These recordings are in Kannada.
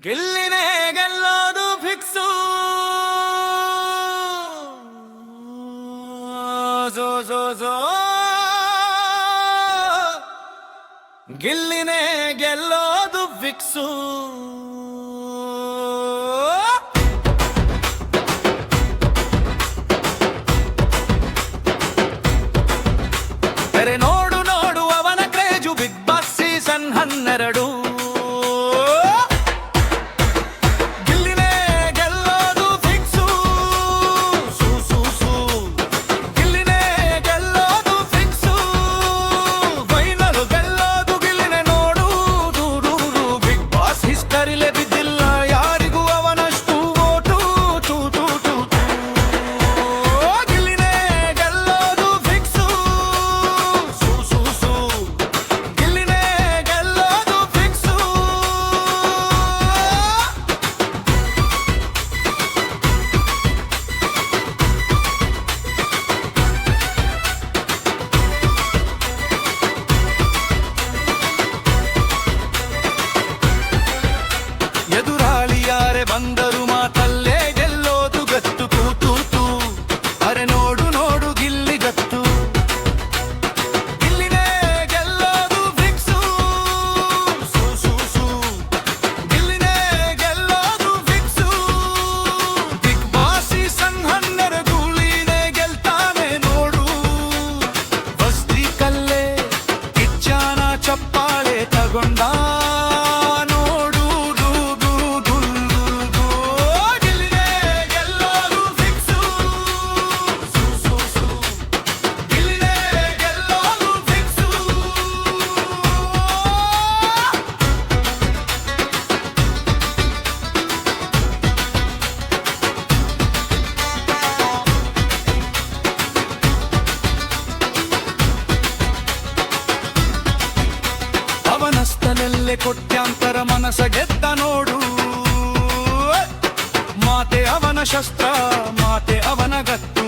ಗೆಲ್ಲಿನೇ ಗೆಲ್ಲೋದು ಫಿಕ್ಸು ಜೋ ಜೋ ಜೋ ಗೆಲ್ಲಿನೇ ಗೆಲ್ಲೋದು ಫಿಕ್ಸು ಬೇರೆ ನೋಡು ನೋಡು ಅವನ ಕ್ರೇಜು ಬಿಗ್ ಬಾಸ್ ಸೀಸನ್ 12 ಬಂದರು ಮಾತಲ್ಲೇ ಗೆಲ್ಲೋದು ಗತ್ತು ತೂ ತೂ ತೂ ಅರೆ ನೋಡು ನೋಡು ಗಿಲ್ಲಿ ಗತ್ತು ಗಿಲ್ಲಿನೇ ಗೆಲ್ಲೋದು ಫಿಕ್ಸು ಸೂ ಸೂ ಸೂ ಗಿಲ್ಲಿನೇ ಗೆಲ್ಲೋದು ಫಿಕ್ಸು ಬಿಗ್ ಬಾಸ್ ಸೀಸನ್ 12 ಗಿಲ್ಲಿನೇ ಗೆಲ್ತಾನೆ ನೋಡು ಬಸ್ತಿ ಕಲ್ಲೇ ಕಿಚ್ಚನ ಚಪ್ಪಾಳೆ ತಗೊಂಡ ಅವನಸ್ತನಲ್ಲೇ ಕೊಟ್ಯಾಂತರ ಮನಸ ಗೆದ್ದ ನೋಡು ಮಾತೆ ಅವನ ಶಸ್ತ್ರ ಮಾತೆ ಅವನ ಗತ್ತು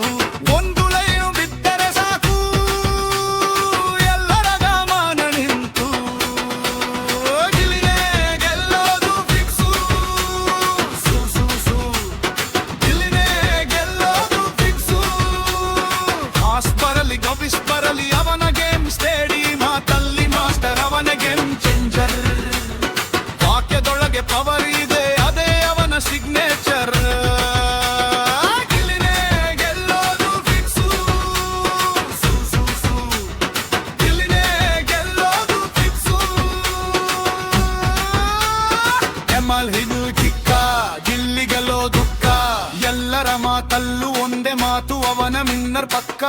ಒಂದು ಲೈನು ಬಿದ್ದರೆ ಸಾಕು ಎಲ್ಲರ ಗಮನ ನಿಂತು ಗಿಲ್ಲಿನೇ ಗೆಲ್ಲೋದು ಫಿಕ್ಸು ಸೂ ಸೂ ಸೂ ಗಿಲ್ಲಿನೇ ಗೆಲ್ಲೋದು ಫಿಕ್ಸು ಹಾಸ್ ಬರಲಿ ಗಬಿಸ್ ಬರಲಿ ಅವನ ಗೇಮ್ ಸ್ಟೇಡಿ ಮಾತಲ್ಲಿ ಮಾಸ್ಟರ್ ಅವನ ಗೇಮ್ ಚೇಂಜರ್ ವಾಕ್ಯದೊಳಗೆ ಪವರ್ ಇದೆ ಅದೇ ಅವನ ಸಿಗ್ನೇಚರ್ ಗಿಲ್ಲಿನೇ ಗೆಲ್ಲೋದು ಫಿಕ್ಸು ಸೂ ಸೂ ಸೂ ಗಿಲ್ಲಿನೇ ಗೆಲ್ಲೋದು ಫಿಕ್ಸು ಎಮಲ್ ಹಿದು ಕಿಕ್ಕ ಗಿಲ್ಲಿ ಗೆಲ್ಲೋ ದುಃಖ ಎಲ್ಲರ ಮಾತಲ್ಲೂ ಒಂದೇ ಮಾತು ಅವನ ಮಿನ್ನರ್ ಪಕ್ಕ